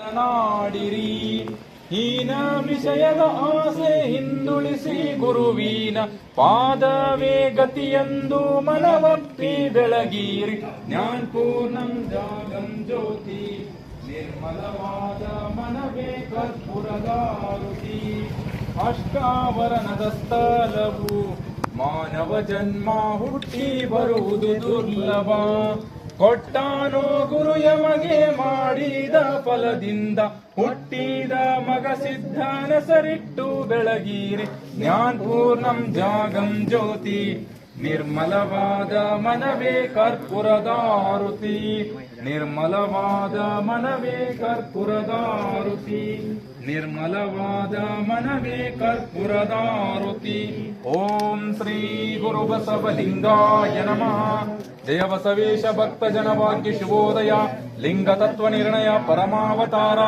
ಮಾತನಾಡಿರಿ. ಹೀನ ವಿಷಯದ ಆಸೆ ಹಿಂದುಳಿಸಿ ಗುರುವಿನ ಪಾದವೇ ಗತಿಯೆಂದು ಮನವಪ್ಪಿ ಬೆಳಗಿರಿ. ಜ್ಞಾನಪೂರ್ಣಂ ಜಾಗಂ ಜ್ಯೋತಿ ನಿರ್ಮಲವಾದ ಮನವೇ ಕರ್ಪೂರದಾರುತಿ. ಅಷ್ಟಾವರಣದ ಸ್ಥಳವು ಮಾನವ ಜನ್ಮ ಹುಟ್ಟಿ ಬರುವುದು ದುರ್ಲಭ. ಕೊಟ್ಟಾನೋ ಗುರು ಯಮಗೆ ಮಾಡಿದ ಫಲದಿಂದ ಹುಟ್ಟಿದ ಮಗ ಸಿದ್ಧನ ಸರಿಟ್ಟು ಬೆಳಗಿರಿ. ಜ್ಞಾನಪೂರ್ಣಂ ಜಾಗಂ ಜ್ಯೋತಿ ನಿರ್ಮಲವಾದ ಮನವೇ ಕರ್ಪೂರದಾರುತಿ. ನಿರ್ಮಲವಾದ ಮನವೇ ಕರ್ಪೂರದಾರುತಿ. ನಿರ್ಮಲವಾದ ಮನವೇ ಕರ್ಪೂರದಾರುತಿ. ಓಂ ಶ್ರೀ ಗುರು ಬಸವಲಿಂಗಾಯ ನಮಃ. ಜಯ ಬಸವೇಶ ಭಕ್ತ ಜನಭಾಗ್ಯ ಶುಭೋದಯ. ಲಿಂಗ ತತ್ವ ನಿರ್ಣಯ ಪರಮಾವತಾರ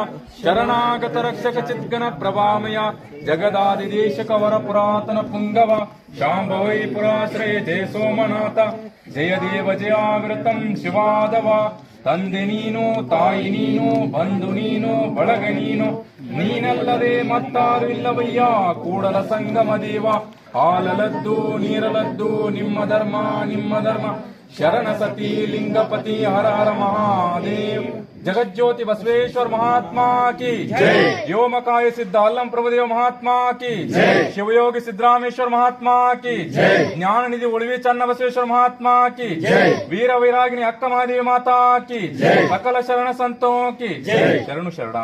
ಶರಣಾಗತ ರಕ್ಷಕ ಚಿದ್ಗಣ ಪ್ರಭಾಮಯ. ಜಗದಾದಿದೇಶಕ ವರ ಪುರಾತನ ಪುಂಗವ ಶಾಂಭವೈ ಪುರಾಶ್ರಯ ಜಯ ಸೋಮನಾಥ. ಜಯ ದೇವ ಜಯಾವೃತಂ ಶಿವಾದವ. ತಂದೆ ನೀನು, ತಾಯಿ ನೀನು, ಬಂಧು ನೀನು, ಬಳಗ ನೀನು. ನೀನಲ್ಲದೆ ಮತ್ತಾರು ಇಲ್ಲವಯ್ಯ ಕೂಡಲ ಸಂಗಮ ದೇವ. ಹಾಲಲದ್ದು ನೀರಲದ್ದು ನಿಮ್ಮ ಧರ್ಮ ನಿಮ್ಮ ಧರ್ಮ. ಶರಣ ಸತಿ ಲಿಂಗಪತಿ ಹರ ಹರ ಮಹಾದೇವ್. ಜಗಜ್ಯೋತಿ ಬಸವೇಶ್ವರ ಮಹಾತ್ಮ ಕಿ ಜೈ. ವ್ಯೋಮಕಾಯ ಸಿದ್ಧ ಅಲ್ಲಂ ಪ್ರಭುದೇವ ಮಹಾತ್ಮ ಕಿ ಜೈ. ಶಿವಯೋಗಿ ಸಿದ್ದರಾಮೇಶ್ವರ ಮಹಾತ್ಮ ಕಿ ಜೈ. ಜ್ಞಾನ ನಿಧಿ ಉಳಿವಿ ಚನ್ನ ಬಸವೇಶ್ವರ ಮಹಾತ್ಮ ಕಿ ಜೈ. ವೀರ ವೈರಾಗಿನಿ ಅಕ್ಕ ಮಹಾದೇವಿ ಮಾತಾ ಕಿ ಜೈ. ಸಕಲ ಶರಣ ಸಂತೋ ಕಿ ಜೈ. ಶರಣು ಶರಣ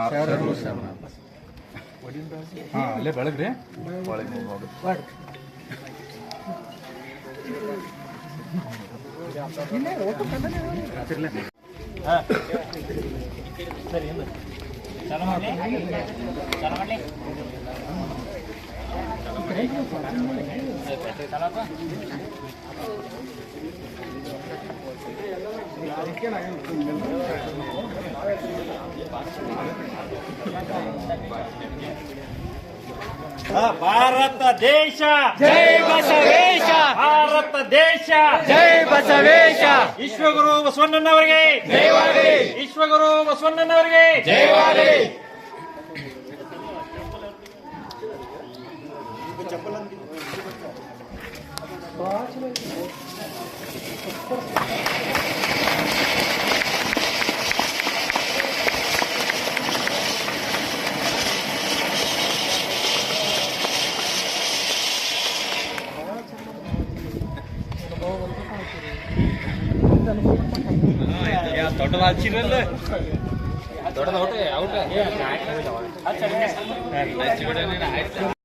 ಅಲ್ಲೇ ಬೆಳಗ್ರಿ ಭಾರತ ದೇಶ ಜೈ ಬಸವೇಶ. ಭಾರತ ದೇಶ ಜೈ ಬಸವೇಶ. ವಿಶ್ವಗುರು ಬಸವಣ್ಣನವರಿಗೆ ಜೈವಾಗಲಿ. ವಿಶ್ವಗುರು ಬಸವಣ್ಣನವರಿಗೆ ಜೈವಾಗಲಿ. ದೊಡ್ಡದ ಹಚ್ಚಿರಲ್ಲ ದೊಡ್ಡದ ಔಟ